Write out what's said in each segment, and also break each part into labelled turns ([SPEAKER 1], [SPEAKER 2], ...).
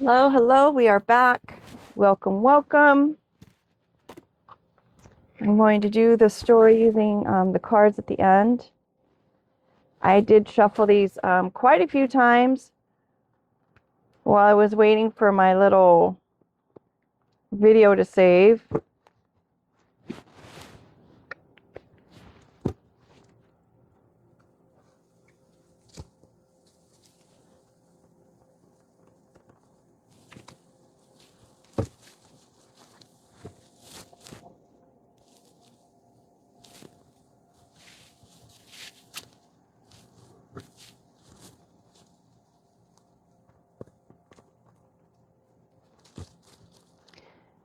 [SPEAKER 1] Hello, hello, we are back. Welcome, welcome. I'm going to do the story using the cards at the end. I did shuffle these quite a few times while I was waiting for my little video to save.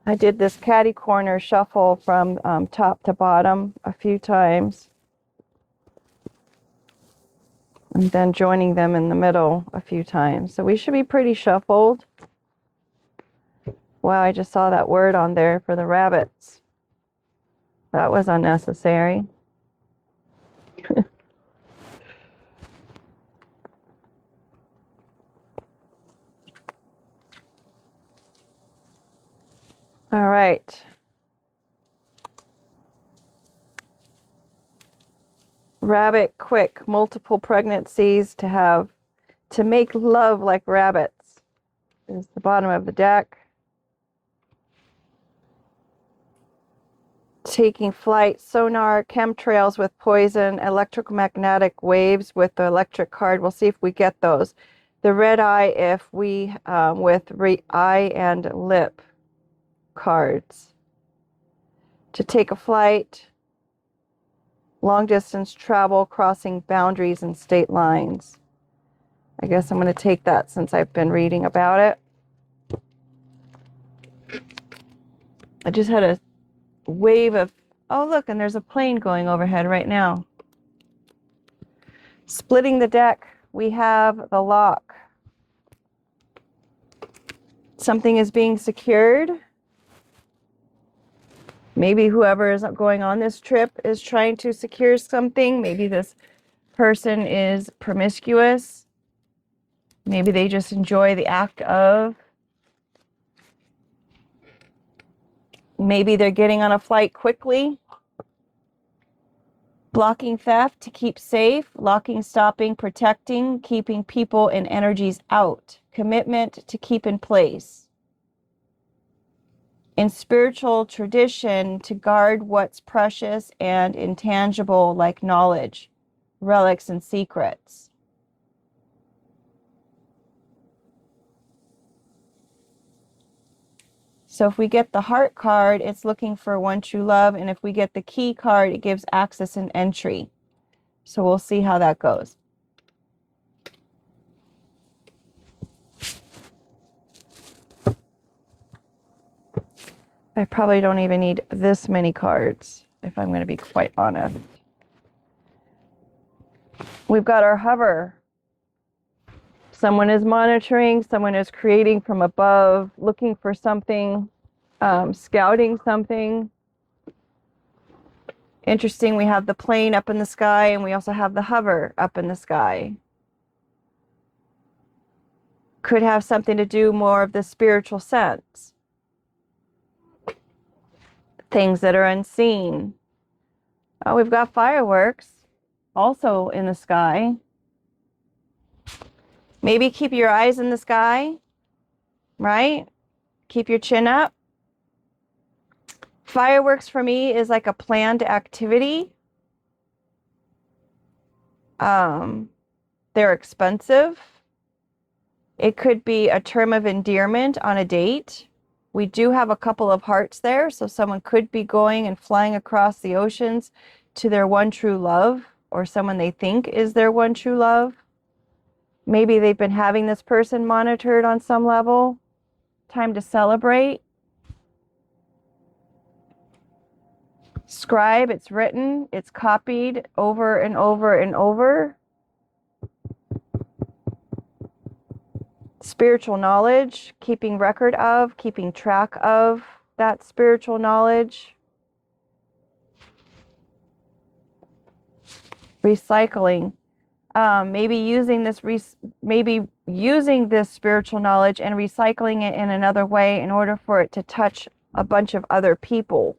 [SPEAKER 1] I did this catty corner shuffle from top to bottom a few times, and then joining them in the middle a few times. So we should be pretty shuffled. Wow, I just saw that word on there for the rabbits. That was unnecessary. All right. Rabbit quick, multiple pregnancies to make love like rabbits is the bottom of the deck. Taking flight, sonar, chemtrails with poison, electromagnetic waves with the electric card. We'll see if we get those. The red eye if we with eye and lip cards. To take a flight, long distance travel, crossing boundaries and state lines. I guess I'm going to take that since I've been reading about it. I just had a wave of, oh look, and there's a plane going overhead right now. Splitting the deck, we have the lock. Something is being secured. Maybe whoever is going on this trip is trying to secure something. Maybe this person is promiscuous. Maybe they just enjoy the act of. Maybe they're getting on a flight quickly. Blocking theft to keep safe. Locking, stopping, protecting, keeping people and energies out. Commitment to keep in place. In spiritual tradition, to guard what's precious and intangible like knowledge, relics, and secrets. So if we get the heart card, it's looking for one true love. And if we get the key card, it gives access and entry. So we'll see how that goes. I probably don't even need this many cards, if I'm going to be quite honest. We've got our hover. Someone is monitoring, someone is creating from above, looking for something, scouting something. Interesting, we have the plane up in the sky and we also have the hover up in the sky. Could have something to do more of the spiritual sense. Things that are unseen. Oh, we've got fireworks also in the sky. Maybe keep your eyes in the sky, right? Keep your chin up. Fireworks for me is like a planned activity. They're expensive. It could be a term of endearment on a date. We do have a couple of hearts there, so someone could be going and flying across the oceans to their one true love, or someone they think is their one true love. Maybe they've been having this person monitored on some level. Time to celebrate. Scribe, it's written, it's copied over and over and over. Spiritual knowledge, keeping record of, keeping track of that spiritual knowledge. Recycling. maybe using this spiritual knowledge and recycling it in another way in order for it to touch a bunch of other people.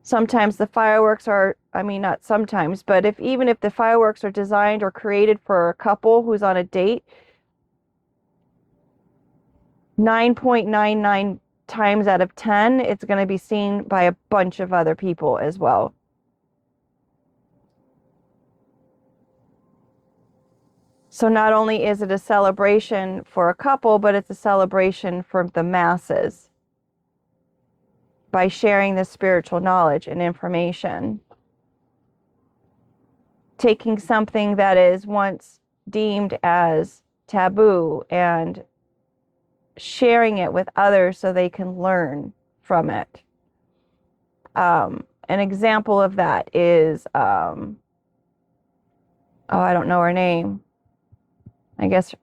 [SPEAKER 1] Sometimes the fireworks are, I mean, not sometimes, but even if the fireworks are designed or created for a couple who's on a date, 9.99 times out of 10, it's going to be seen by a bunch of other people as well. So not only is it a celebration for a couple, but it's a celebration for the masses by sharing this spiritual knowledge and information. Taking something that is once deemed as taboo and sharing it with others so they can learn from it. An example of that is, I don't know her name. I guess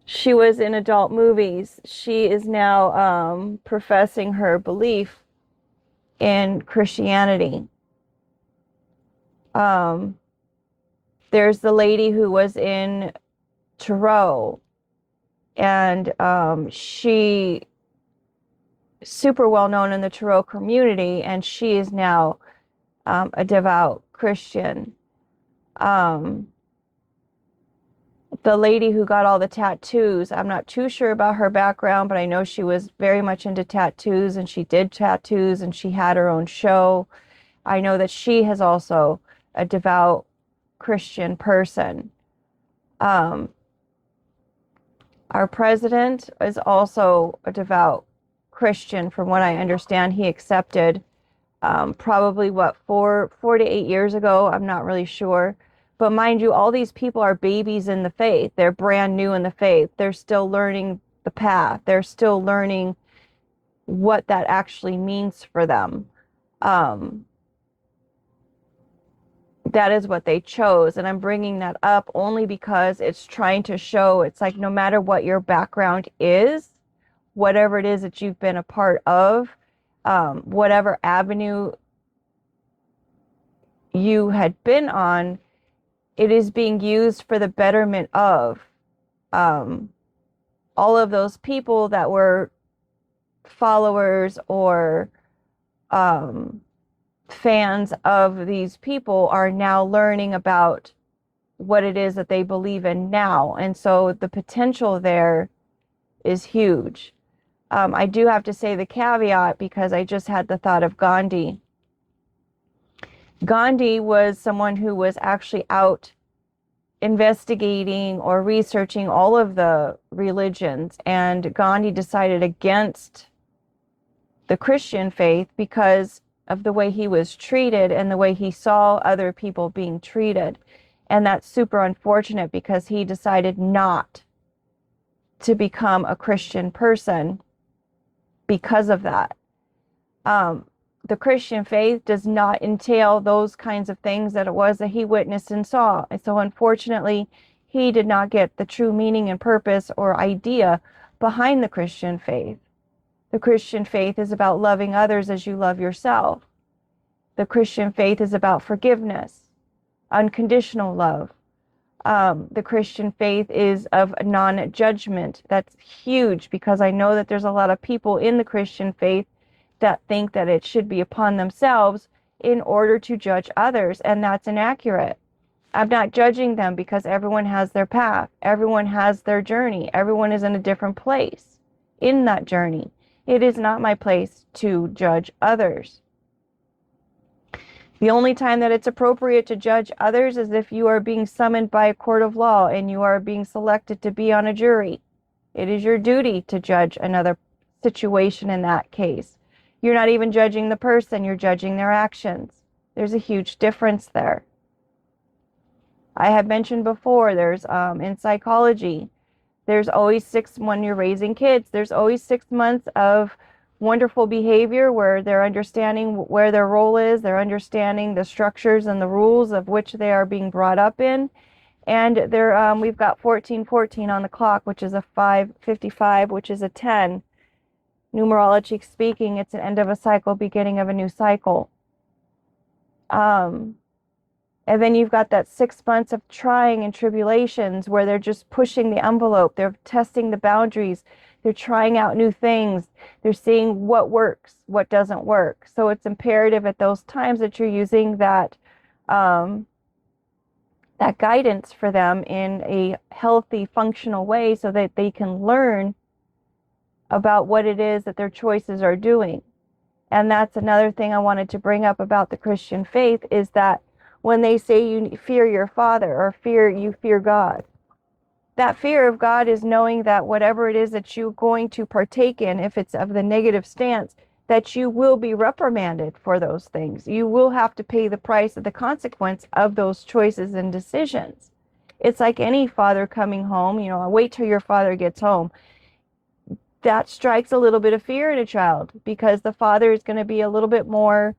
[SPEAKER 1] she was in adult movies. She is now professing her belief in Christianity. There's the lady who was in Tarot, and she super well known in the Tarot community, and she is now a devout Christian. The lady who got all the tattoos, I'm not too sure about her background, but I know she was very much into tattoos, and she did tattoos, and she had her own show. I know that she is also a devout Christian person. Our president is also a devout Christian, from what I understand. He accepted probably 4 to 8 years ago. I'm not really sure. But mind you, all these people are babies in the faith. They're brand new in the faith. They're still learning the path. They're still learning what that actually means for them. That is what they chose. And I'm bringing that up only because it's trying to show, it's like no matter what your background is, whatever it is that you've been a part of, whatever avenue you had been on, it is being used for the betterment of all of those people that were followers or fans of these people are now learning about what it is that they believe in now. And so the potential there is huge. I do have to say the caveat because I just had the thought of Gandhi. Gandhi was someone who was actually out investigating or researching all of the religions, and Gandhi decided against the Christian faith because of the way he was treated and the way he saw other people being treated. And that's super unfortunate because he decided not to become a Christian person because of that. The Christian faith does not entail those kinds of things that it was that he witnessed and saw. And so unfortunately, he did not get the true meaning and purpose or idea behind the Christian faith. The Christian faith is about loving others as you love yourself. The Christian faith is about forgiveness, unconditional love. The Christian faith is of non-judgment. That's huge because I know that there's a lot of people in the Christian faith that think that it should be upon themselves in order to judge others, and that's inaccurate. I'm not judging them because everyone has their path. Everyone has their journey. Everyone is in a different place in that journey. It is not my place to judge others. The only time that it's appropriate to judge others is if you are being summoned by a court of law and you are being selected to be on a jury. It is your duty to judge another situation in that case. You're not even judging the person, you're judging their actions. There's a huge difference there. I have mentioned before, there's in psychology, there's always when you're raising kids, there's always 6 months of wonderful behavior where they're understanding where their role is, they're understanding the structures and the rules of which they are being brought up in. And we've got 1414 on the clock, which is a 5:55, which is a 10. Numerology speaking, it's an end of a cycle, beginning of a new cycle. And then you've got that 6 months of trying and tribulations where they're just pushing the envelope. They're testing the boundaries. They're trying out new things. They're seeing what works, what doesn't work. So it's imperative at those times that you're using um, that guidance for them in a healthy, functional way so that they can learn about what it is that their choices are doing. And that's another thing I wanted to bring up about the Christian faith is that when they say you fear your Father or you fear God, that fear of God is knowing that whatever it is that you're going to partake in, if it's of the negative stance, that you will be reprimanded for those things. You will have to pay the price of the consequence of those choices and decisions. It's like any father coming home, wait till your father gets home. That strikes a little bit of fear in a child because the father is going to be a little bit more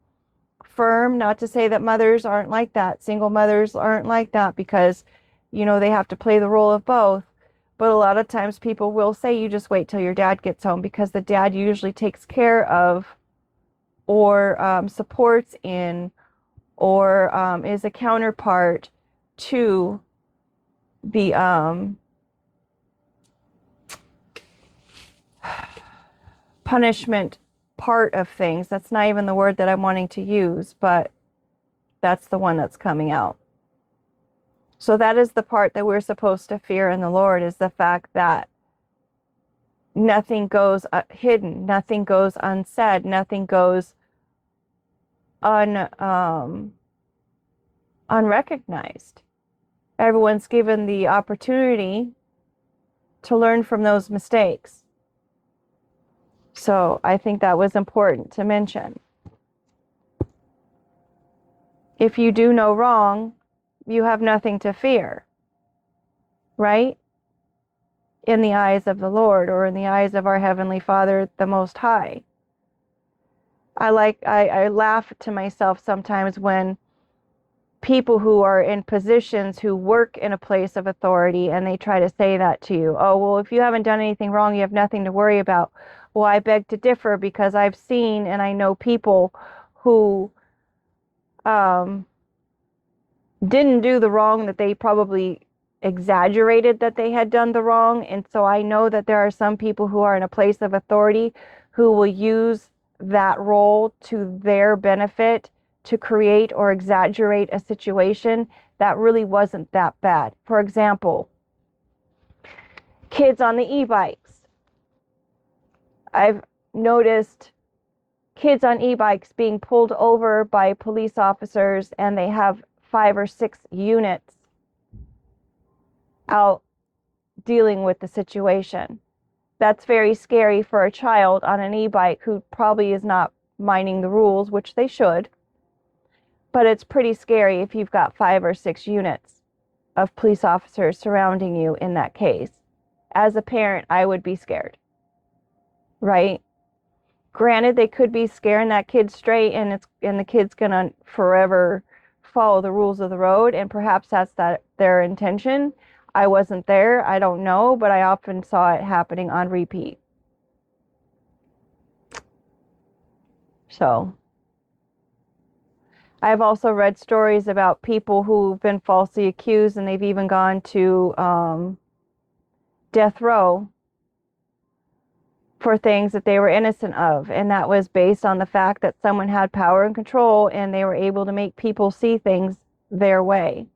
[SPEAKER 1] firm. Not to say that mothers aren't like that. Single mothers aren't like that because, they have to play the role of both. But a lot of times people will say, you just wait till your dad gets home because the dad usually takes care of or supports in or is a counterpart to the punishment part of things. That's not even the word that I'm wanting to use, but that's the one that's coming out. So that is the part that we're supposed to fear in the Lord, is the fact that nothing goes hidden, nothing goes unsaid, nothing goes unrecognized. Everyone's given the opportunity to learn from those mistakes. So I think that was important to mention. If you do no wrong, you have nothing to fear, right? In the eyes of the Lord, or in the eyes of our Heavenly Father, the Most High. I laugh to myself sometimes when people who are in positions who work in a place of authority and they try to say that to you. Oh, well, if you haven't done anything wrong, you have nothing to worry about. Well, I beg to differ, because I've seen and I know people who didn't do the wrong, that they probably exaggerated that they had done the wrong. And so I know that there are some people who are in a place of authority who will use that role to their benefit to create or exaggerate a situation that really wasn't that bad. For example, kids on the e-bikes. I've noticed kids on e-bikes being pulled over by police officers, and they have 5 or 6 units out dealing with the situation. That's very scary for a child on an e-bike who probably is not minding the rules, which they should. But it's pretty scary if you've got 5 or 6 units of police officers surrounding you in that case. As a parent, I would be scared, right? Granted, they could be scaring that kid straight, and the kid's gonna forever follow the rules of the road, and perhaps that's their intention. I wasn't there, I don't know, but I often saw it happening on repeat. So I've also read stories about people who've been falsely accused, and they've even gone to death row for things that they were innocent of, and that was based on the fact that someone had power and control, and they were able to make people see things their way.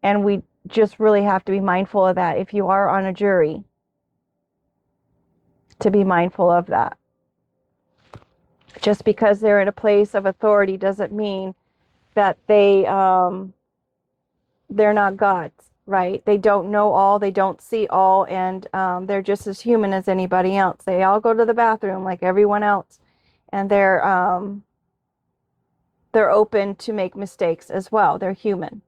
[SPEAKER 1] And we just really have to be mindful of that if you are on a jury, to be mindful of that. Just because they're in a place of authority doesn't mean that they're not gods, right? They don't know all, they don't see all, and they're just as human as anybody else. They all go to the bathroom like everyone else, and they're open to make mistakes as well. They're human.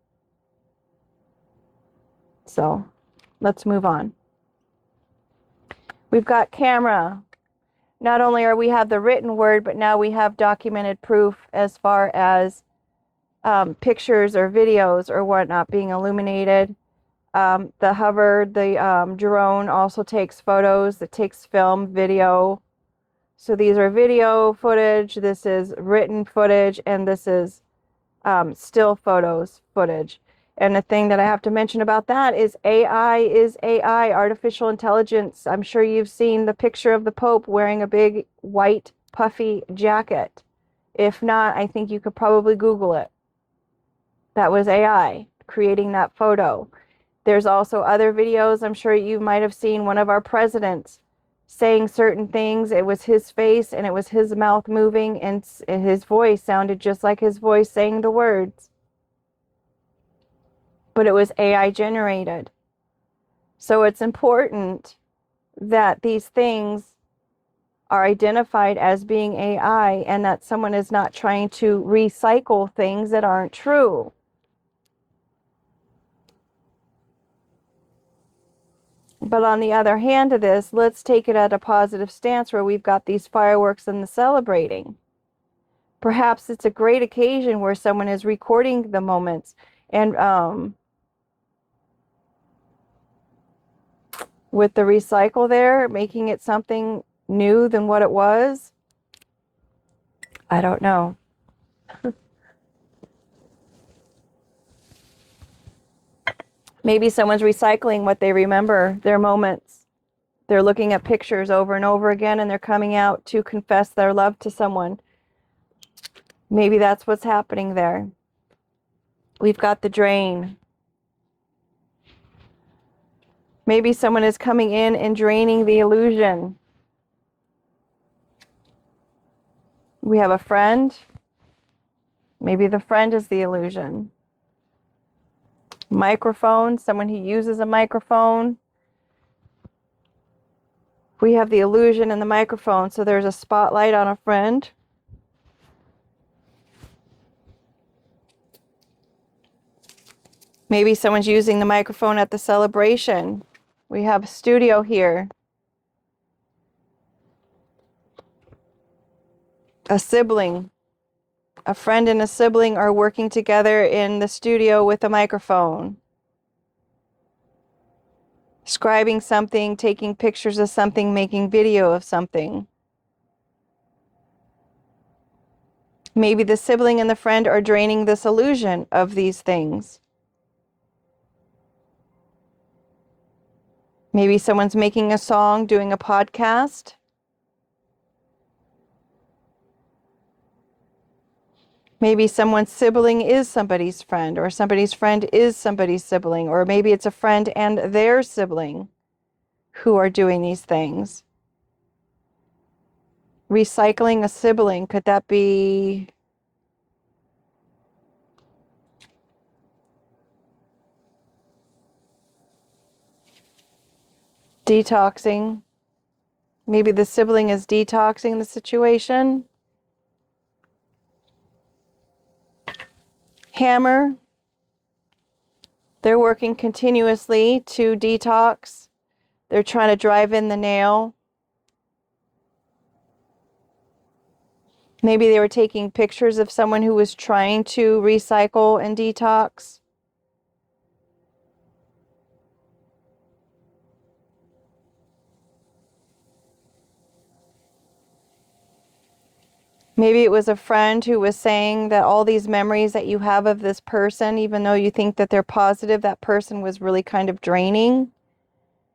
[SPEAKER 1] So let's move on. We've got camera. Not only are we have the written word, but now we have documented proof as far as pictures or videos or whatnot being illuminated. The drone also takes photos. It takes film, video. So these are video footage, this is written footage, and this is still footage. And the thing that I have to mention about that is AI, artificial intelligence. I'm sure you've seen the picture of the Pope wearing a big white puffy jacket. If not, I think you could probably Google it. That was AI creating that photo. There's also other videos. I'm sure you might have seen one of our presidents saying certain things. It was his face and it was his mouth moving, and his voice sounded just like his voice saying the words. But it was AI generated. So it's important that these things are identified as being AI and that someone is not trying to recycle things that aren't true. But on the other hand of this, let's take it at a positive stance where we've got these fireworks and the celebrating. Perhaps it's a great occasion where someone is recording the moments and with the recycle there, making it something new than what it was. I don't know. Maybe someone's recycling what they remember, their moments. They're looking at pictures over and over again and they're coming out to confess their love to someone. Maybe that's what's happening there. We've got the drain. Maybe someone is coming in and draining the illusion. We have a friend. Maybe the friend is the illusion. Microphone, someone who uses a microphone. We have the illusion and the microphone, so there's a spotlight on a friend. Maybe someone's using the microphone at the celebration. We have a studio here. A sibling. A friend and a sibling are working together in the studio with a microphone. Scribing something, taking pictures of something, making video of something. Maybe the sibling and the friend are draining this illusion of these things. Maybe someone's making a song, doing a podcast. Maybe someone's sibling is somebody's friend, or somebody's friend is somebody's sibling, or maybe it's a friend and their sibling who are doing these things. Recycling a sibling, could that be detoxing? Maybe the sibling is detoxing the situation. Hammer. They're working continuously to detox. They're trying to drive in the nail. Maybe they were taking pictures of someone who was trying to recycle and detox. Maybe it was a friend who was saying that all these memories that you have of this person, even though you think that they're positive, that person was really kind of draining.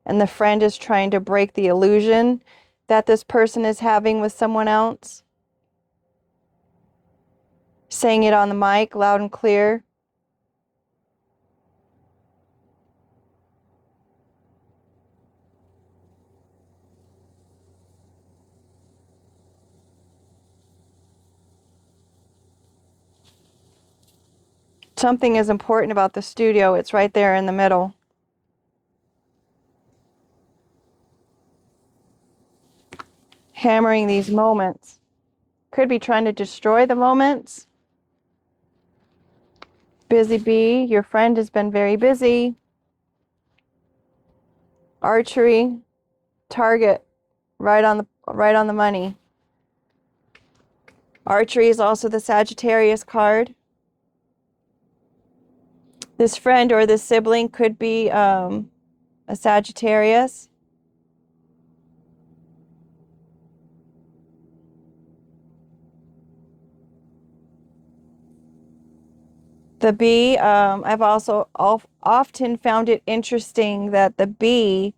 [SPEAKER 1] And the friend is trying to break the illusion that this person is having with someone else. Saying it on the mic loud and clear. Something is important about the studio. It's right there in the middle. Hammering these moments. Could be trying to destroy the moments. Busy bee, your friend has been very busy. Archery, target, right on the money. Archery is also the Sagittarius card. This friend or this sibling could be a Sagittarius. The bee, I've also often found it interesting that the bee,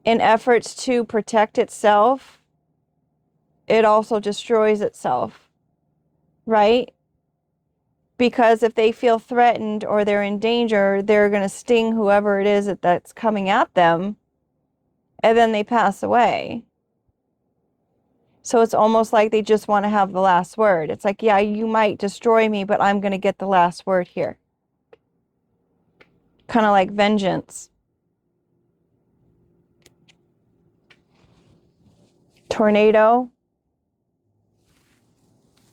[SPEAKER 1] in efforts to protect itself, it also destroys itself, right? Because if they feel threatened or they're in danger, they're going to sting whoever it is that's coming at them, and then they pass away. So it's almost like they just want to have the last word. It's like, yeah, you might destroy me, but I'm going to get the last word here. Kind of like vengeance. Tornado.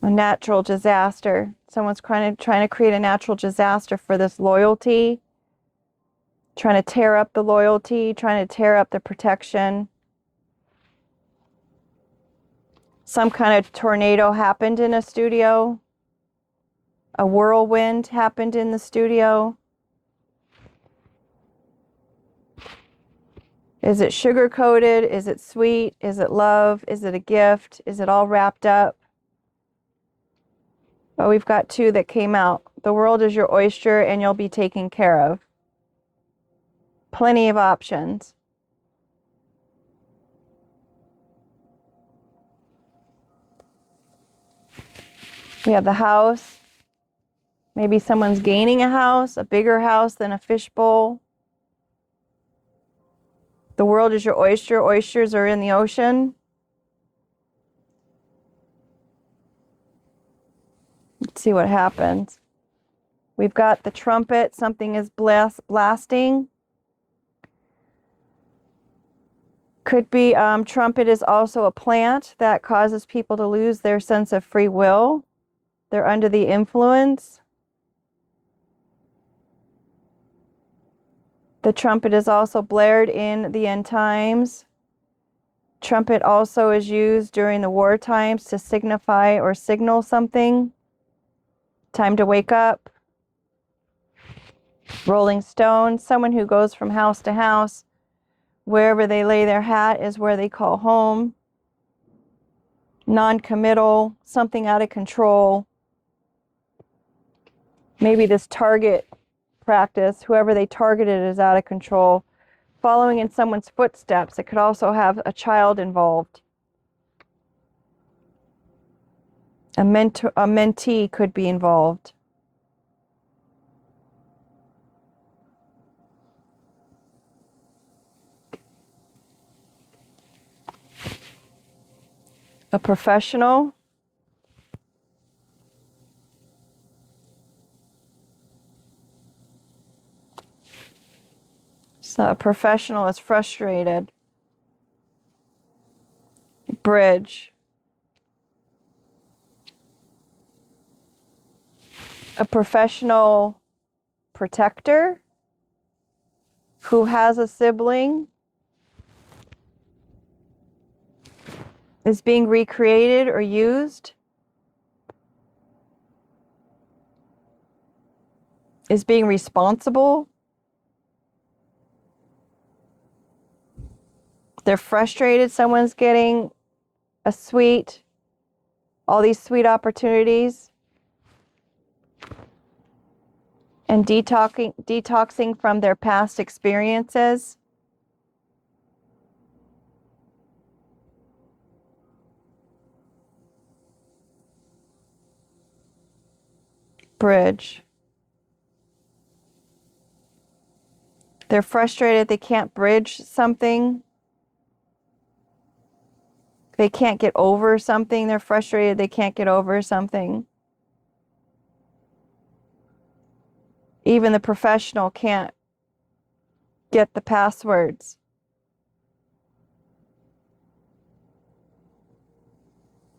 [SPEAKER 1] A natural disaster. Someone's trying to create a natural disaster for this loyalty. Trying to tear up the loyalty. Trying to tear up the protection. Some kind of tornado happened in a studio. A whirlwind happened in the studio. Is it sugar-coated? Is it sweet? Is it love? Is it a gift? Is it all wrapped up? Oh, we've got two that came out. The world is your oyster and you'll be taken care of. Plenty of options. We have the house. Maybe someone's gaining a house, a bigger house than a fishbowl. The world is your oyster. Oysters are in the ocean. Let's see what happens. We've got the trumpet. Something is blasting. Could be trumpet is also a plant that causes people to lose their sense of free will. They're under the influence. The trumpet is also blared in the end times. Trumpet also is used during the war times to signify or signal something. Time to wake up. Rolling stone, someone who goes from house to house. Wherever they lay their hat is where they call home. Non-committal, something out of control. Maybe this target practice, whoever they targeted is out of control. Following in someone's footsteps. It could also have a child involved. A mentee could be involved. A professional. So a professional is frustrated. Bridge. A professional protector who has a sibling is being recreated or used. Is being responsible. They're frustrated. Someone's getting all these sweet opportunities. And detoxing from their past experiences. Bridge. They're frustrated they can't bridge something. They can't get over something. They're frustrated they can't get over something. Even the professional can't get the passwords.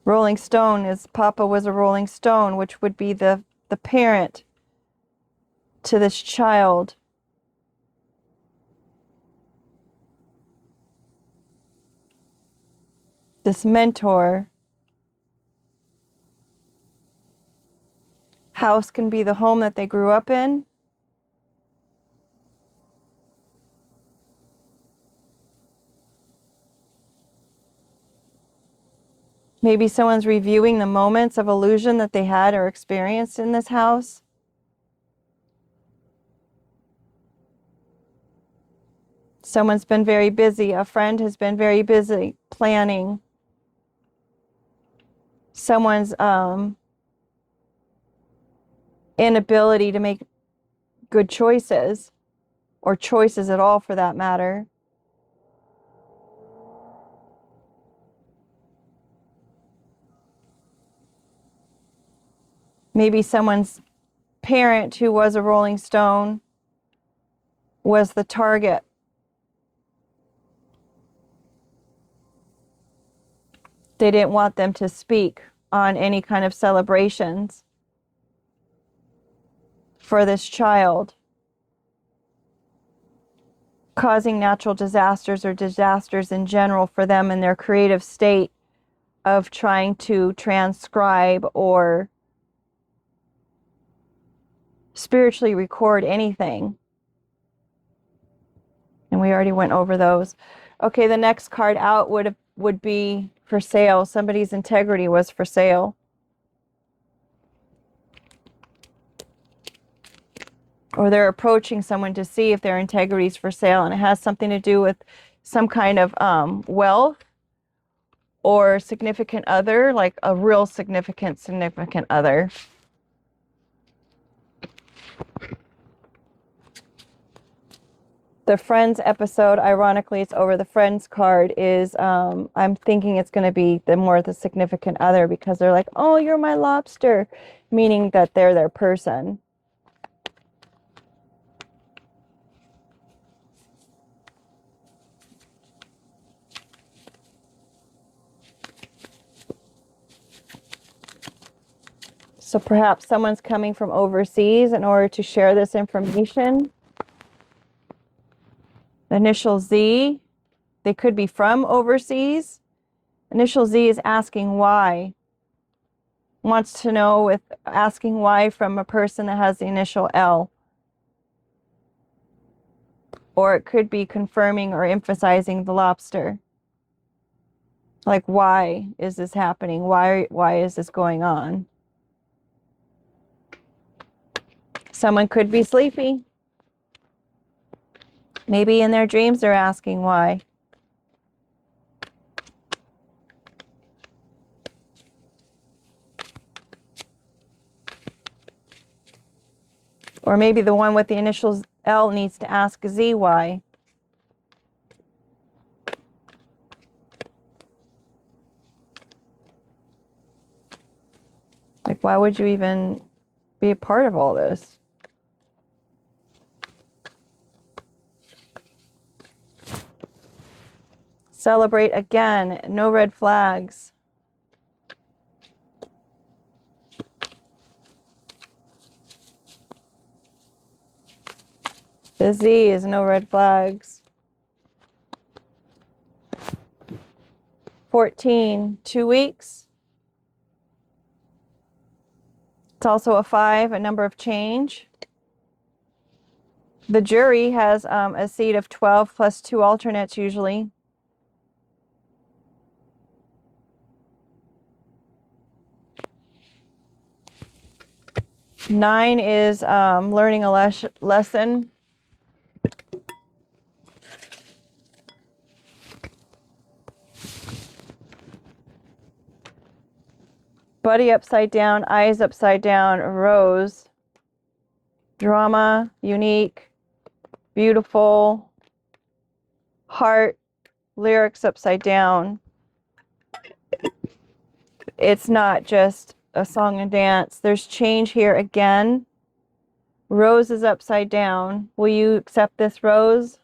[SPEAKER 1] Rolling Stone is Papa was a Rolling Stone, which would be the parent to this child. This mentor. House can be the home that they grew up in. Maybe someone's reviewing the moments of illusion that they had or experienced in this house. Someone's been very busy. A friend has been very busy planning. Someone's inability to make good choices, or choices at all for that matter. Maybe someone's parent who was a Rolling Stone was the target. They didn't want them to speak on any kind of celebrations for this child, causing natural disasters or disasters in general for them in their creative state of trying to transcribe or spiritually record anything. And we already went over those. Okay, the next card out would be for sale. Somebody's integrity was for sale. Or they're approaching someone to see if their integrity is for sale, and it has something to do with some kind of wealth or significant other, like a real significant other. The Friends episode, ironically, it's over. The Friends card is, I'm thinking it's going to be the significant other, because they're like, oh, you're my lobster, meaning that they're their person. So perhaps someone's coming from overseas in order to share this information. The initial Z, they could be from overseas. Initial Z is asking why. Wants to know with asking why from a person that has the initial L. Or it could be confirming or emphasizing the lobster. Like, why is this happening? Why is this going on? Someone could be sleepy. Maybe in their dreams they're asking why. Or maybe the one with the initials L needs to ask Z why. Like, why would you even be a part of all this? Celebrate again. No red flags. The Z is no red flags. 14, 2 weeks. It's also a 5, a number of change. The jury has a seat of 12 plus 2 alternates usually. Nine is learning a lesson. Buddy upside down, eyes upside down, rose. Drama, unique, beautiful. Heart, lyrics upside down. It's not just a song and dance. There's change here again. Rose is upside down. Will you accept this, Rose?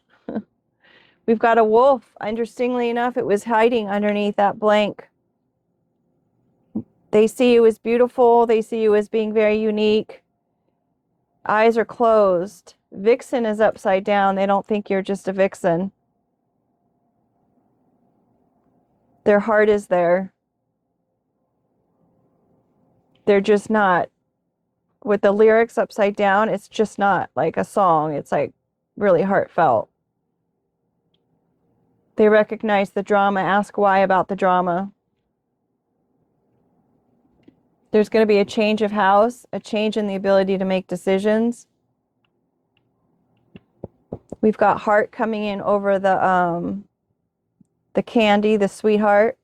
[SPEAKER 1] We've got a wolf. Interestingly enough, it was hiding underneath that blank. They see you as beautiful. They see you as being very unique. Eyes are closed. Vixen is upside down. They don't think you're just a vixen. Their heart is there. They're just not. With the lyrics upside down, it's just not like a song. It's like really heartfelt. They recognize the drama. Ask why about the drama. There's going to be a change of house, a change in the ability to make decisions. We've got heart coming in over the candy, the sweetheart.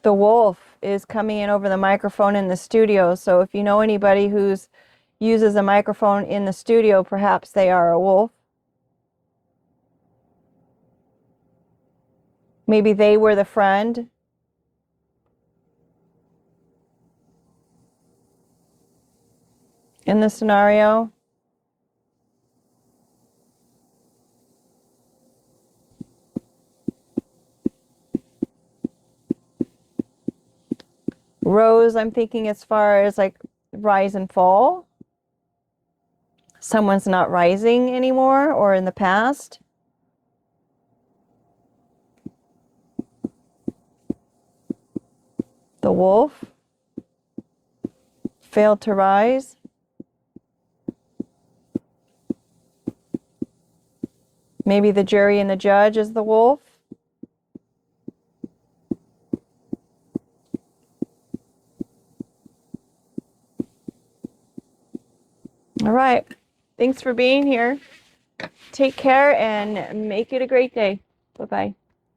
[SPEAKER 1] The wolf is coming in over the microphone in the studio. So if you know anybody who's uses a microphone in the studio, perhaps they are a wolf. Maybe they were the friend. In the scenario. Rose, I'm thinking as far as like rise and fall. Someone's not rising anymore or in the past. The wolf failed to rise. Maybe the jury and the judge is the wolf. All right. Thanks for being here. Take care and make it a great day. Bye-bye.